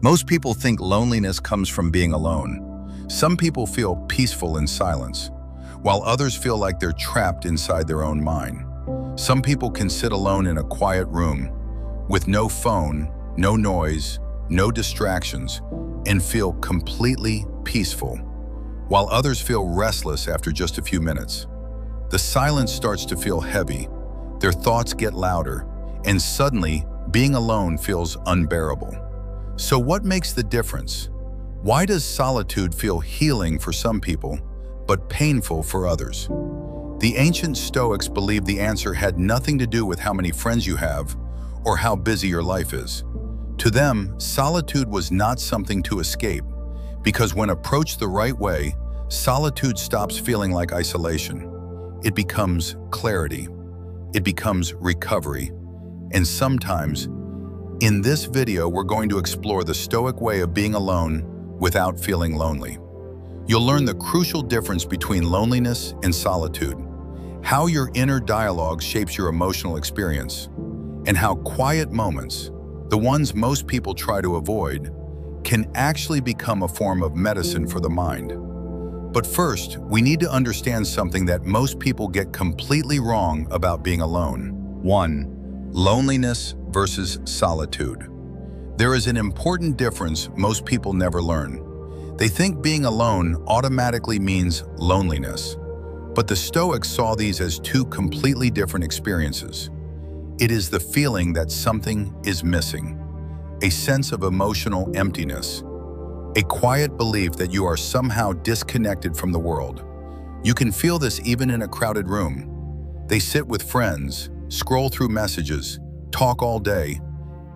Most people think loneliness comes from being alone. Some people feel peaceful in silence, while others feel like they're trapped inside their own mind. Some people can sit alone in a quiet room with no phone, no noise, no distractions, and feel completely peaceful, while others feel restless after just a few minutes. The silence starts to feel heavy, their thoughts get louder, and suddenly being alone feels unbearable. So what makes the difference? Why does solitude feel healing for some people, but painful for others? The ancient Stoics believed the answer had nothing to do with how many friends you have or how busy your life is. To them, solitude was not something to escape, because when approached the right way, solitude stops feeling like isolation. It becomes clarity. It becomes recovery. And sometimes, in this video, we're going to explore the Stoic way of being alone without feeling lonely. You'll learn the crucial difference between loneliness and solitude, how your inner dialogue shapes your emotional experience, and how quiet moments, the ones most people try to avoid, can actually become a form of medicine for the mind. But first, we need to understand something that most people get completely wrong about being alone. 1. Loneliness versus solitude. There is an important difference most people never learn. They think being alone automatically means loneliness, but the Stoics saw these as two completely different experiences. It is the feeling that something is missing, a sense of emotional emptiness, a quiet belief that you are somehow disconnected from the world. You can feel this even in a crowded room. They sit with friends, scroll through messages, talk all day,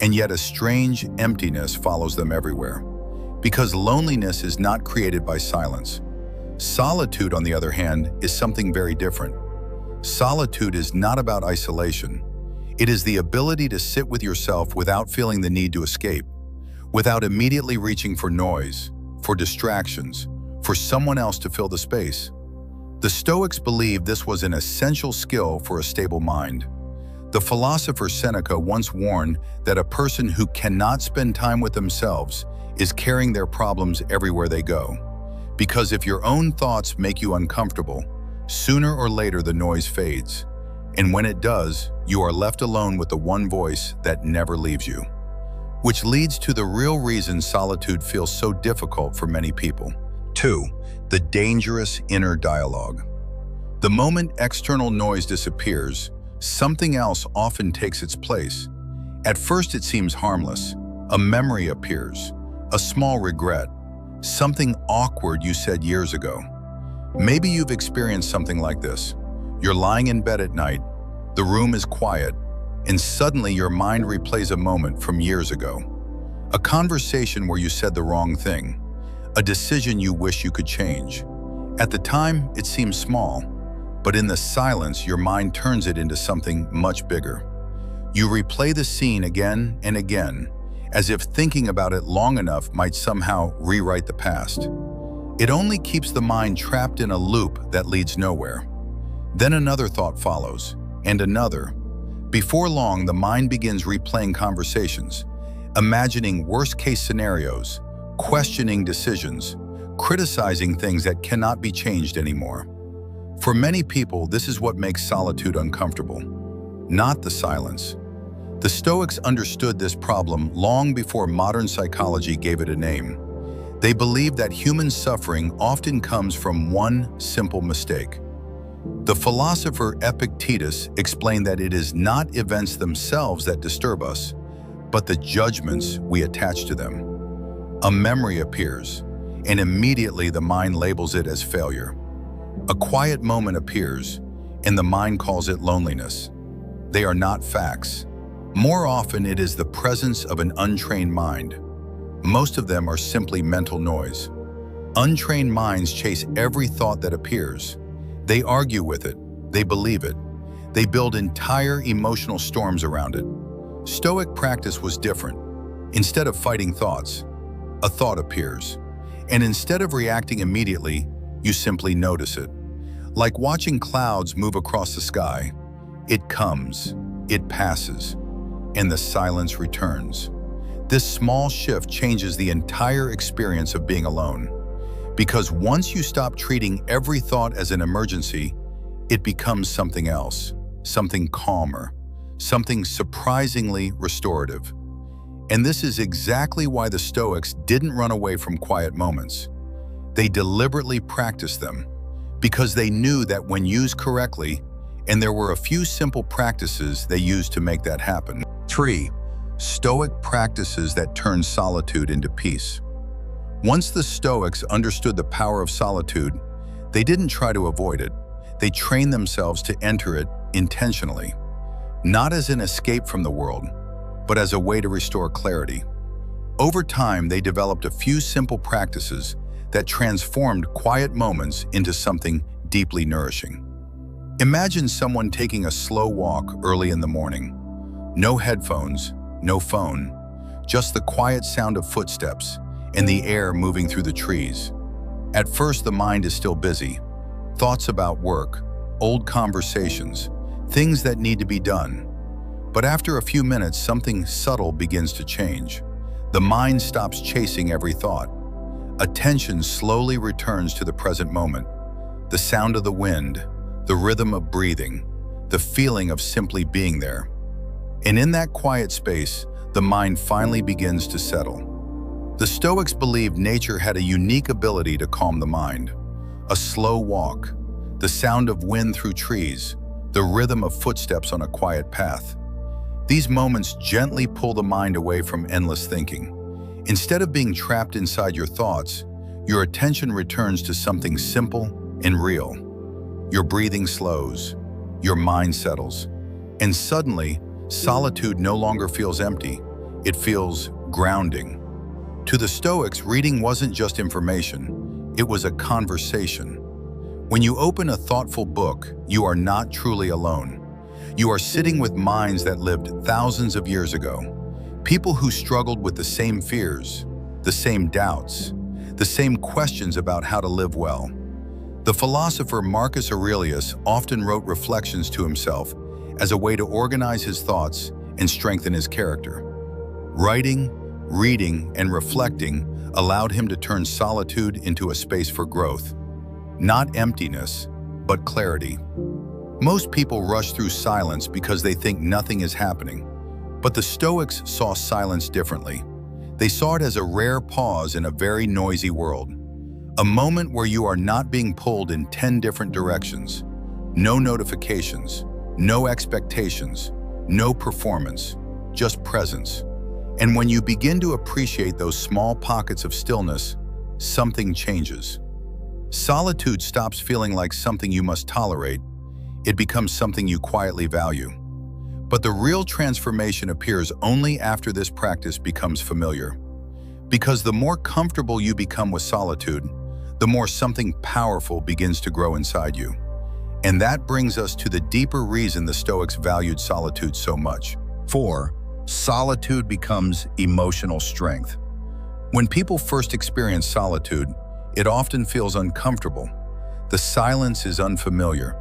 and yet a strange emptiness follows them everywhere. Because loneliness is not created by silence. Solitude, on the other hand, is something very different. Solitude is not about isolation. It is the ability to sit with yourself without feeling the need to escape, without immediately reaching for noise, for distractions, for someone else to fill the space. The Stoics believed this was an essential skill for a stable mind. The philosopher Seneca once warned that a person who cannot spend time with themselves is carrying their problems everywhere they go. Because if your own thoughts make you uncomfortable, sooner or later the noise fades. And when it does, you are left alone with the one voice that never leaves you. Which leads to the real reason solitude feels so difficult for many people. 2. The dangerous inner dialogue. The moment external noise disappears, something else often takes its place. At first it seems harmless. A memory appears, a small regret, something awkward you said years ago. Maybe you've experienced something like this. You're lying in bed at night, the room is quiet, and suddenly your mind replays a moment from years ago. A conversation where you said the wrong thing, a decision you wish you could change. At the time, it seems small, but in the silence, your mind turns it into something much bigger. You replay the scene again and again, as if thinking about it long enough might somehow rewrite the past. It only keeps the mind trapped in a loop that leads nowhere. Then another thought follows, and another. Before long, the mind begins replaying conversations, imagining worst-case scenarios, questioning decisions, criticizing things that cannot be changed anymore. For many people, this is what makes solitude uncomfortable, not the silence. The Stoics understood this problem long before modern psychology gave it a name. They believed that human suffering often comes from one simple mistake. The philosopher Epictetus explained that it is not events themselves that disturb us, but the judgments we attach to them. A memory appears, and immediately the mind labels it as failure. A quiet moment appears, and the mind calls it loneliness. They are not facts. More often, it is the presence of an untrained mind. Most of them are simply mental noise. Untrained minds chase every thought that appears. They argue with it. They believe it. They build entire emotional storms around it. Stoic practice was different. Instead of fighting thoughts, a thought appears. And instead of reacting immediately, you simply notice it. Like watching clouds move across the sky, it comes, it passes, and the silence returns. This small shift changes the entire experience of being alone. Because once you stop treating every thought as an emergency, it becomes something else, something calmer, something surprisingly restorative. And this is exactly why the Stoics didn't run away from quiet moments. They deliberately practiced them because they knew that when used correctly, and there were a few simple practices they used to make that happen. 3. Stoic practices that turn solitude into peace. Once the Stoics understood the power of solitude, they didn't try to avoid it. They trained themselves to enter it intentionally, not as an escape from the world, but as a way to restore clarity. Over time, they developed a few simple practices that transformed quiet moments into something deeply nourishing. Imagine someone taking a slow walk early in the morning. No headphones, no phone, just the quiet sound of footsteps and the air moving through the trees. At first, the mind is still busy. Thoughts about work, old conversations, things that need to be done. But after a few minutes, something subtle begins to change. The mind stops chasing every thought. Attention slowly returns to the present moment. The sound of the wind, the rhythm of breathing, the feeling of simply being there. And in that quiet space, the mind finally begins to settle. The Stoics believed nature had a unique ability to calm the mind. A slow walk, the sound of wind through trees, the rhythm of footsteps on a quiet path. These moments gently pull the mind away from endless thinking. Instead of being trapped inside your thoughts, your attention returns to something simple and real. Your breathing slows, your mind settles, and suddenly, solitude no longer feels empty. It feels grounding. To the Stoics, reading wasn't just information, it was a conversation. When you open a thoughtful book, you are not truly alone. You are sitting with minds that lived thousands of years ago. People who struggled with the same fears, the same doubts, the same questions about how to live well. The philosopher Marcus Aurelius often wrote reflections to himself as a way to organize his thoughts and strengthen his character. Writing, reading, and reflecting allowed him to turn solitude into a space for growth. Not emptiness, but clarity. Most people rush through silence because they think nothing is happening. But the Stoics saw silence differently. They saw it as a rare pause in a very noisy world. A moment where you are not being pulled in 10 different directions. No notifications, no expectations, no performance, just presence. And when you begin to appreciate those small pockets of stillness, something changes. Solitude stops feeling like something you must tolerate. It becomes something you quietly value. But the real transformation appears only after this practice becomes familiar. Because the more comfortable you become with solitude, the more something powerful begins to grow inside you. And that brings us to the deeper reason the Stoics valued solitude so much. 4. Solitude becomes emotional strength. When people first experience solitude, it often feels uncomfortable. The silence is unfamiliar.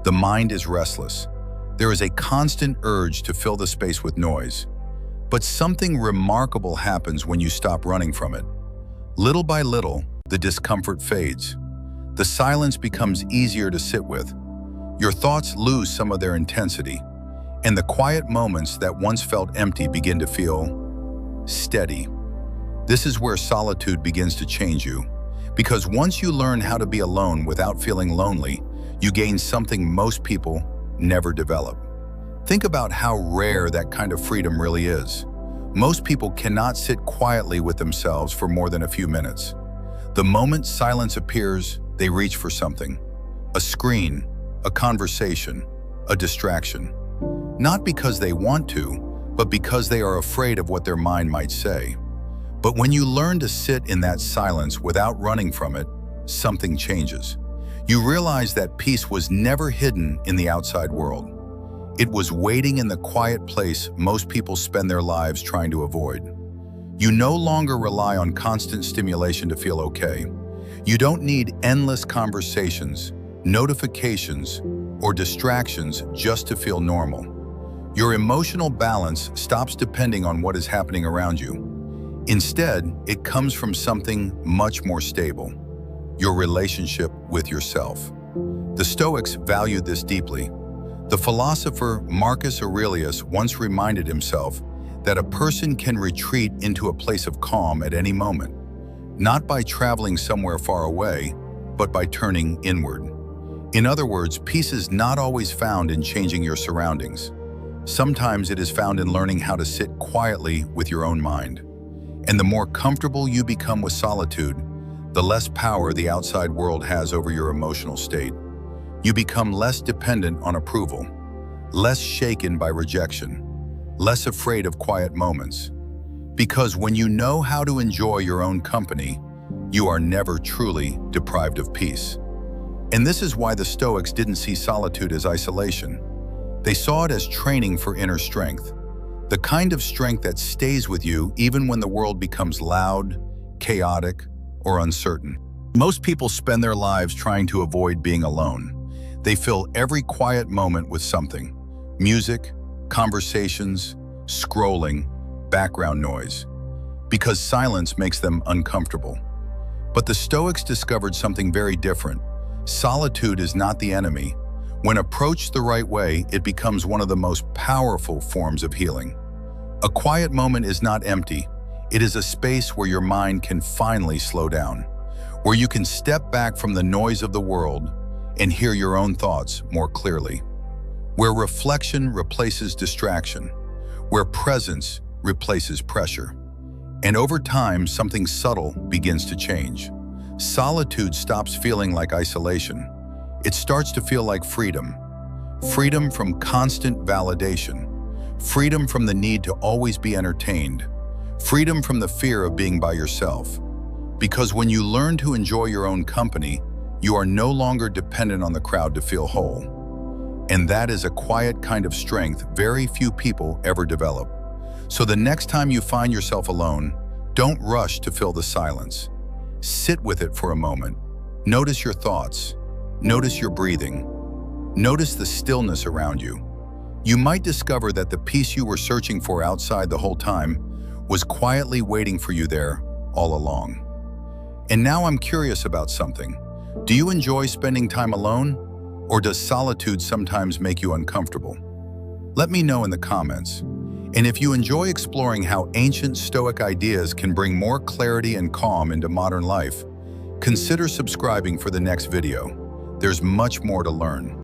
The mind is restless. There is a constant urge to fill the space with noise. But something remarkable happens when you stop running from it. Little by little, the discomfort fades. The silence becomes easier to sit with. Your thoughts lose some of their intensity, and the quiet moments that once felt empty begin to feel steady. This is where solitude begins to change you, because once you learn how to be alone without feeling lonely, you gain something most people never develop. Think about how rare that kind of freedom really is. Most people cannot sit quietly with themselves for more than a few minutes. The moment silence appears, they reach for something. A screen, a conversation, a distraction. Not because they want to, but because they are afraid of what their mind might say. But when you learn to sit in that silence without running from it, something changes. You realize that peace was never hidden in the outside world. It was waiting in the quiet place most people spend their lives trying to avoid. You no longer rely on constant stimulation to feel okay. You don't need endless conversations, notifications, or distractions just to feel normal. Your emotional balance stops depending on what is happening around you. Instead, it comes from something much more stable: your relationship with yourself. The Stoics valued this deeply. The philosopher Marcus Aurelius once reminded himself that a person can retreat into a place of calm at any moment, not by traveling somewhere far away, but by turning inward. In other words, peace is not always found in changing your surroundings. Sometimes it is found in learning how to sit quietly with your own mind. And the more comfortable you become with solitude, the less power the outside world has over your emotional state. You become less dependent on approval, less shaken by rejection, less afraid of quiet moments. Because when you know how to enjoy your own company, you are never truly deprived of peace. And this is why the Stoics didn't see solitude as isolation. They saw it as training for inner strength, the kind of strength that stays with you even when the world becomes loud, chaotic, or uncertain. Most people spend their lives trying to avoid being alone. They fill every quiet moment with something: music, conversations, scrolling, background noise, because silence makes them uncomfortable. But the Stoics discovered something very different. Solitude is not the enemy. When approached the right way, it becomes one of the most powerful forms of healing. A quiet moment is not empty. It is a space where your mind can finally slow down, where you can step back from the noise of the world and hear your own thoughts more clearly, where reflection replaces distraction, where presence replaces pressure. And over time, something subtle begins to change. Solitude stops feeling like isolation. It starts to feel like freedom. Freedom from constant validation. Freedom from the need to always be entertained. Freedom from the fear of being by yourself. Because when you learn to enjoy your own company, you are no longer dependent on the crowd to feel whole. And that is a quiet kind of strength very few people ever develop. So the next time you find yourself alone, don't rush to fill the silence. Sit with it for a moment. Notice your thoughts. Notice your breathing. Notice the stillness around you. You might discover that the peace you were searching for outside the whole time was quietly waiting for you there all along. And now I'm curious about something. Do you enjoy spending time alone, or does solitude sometimes make you uncomfortable? Let me know in the comments. And if you enjoy exploring how ancient Stoic ideas can bring more clarity and calm into modern life, consider subscribing for the next video. There's much more to learn.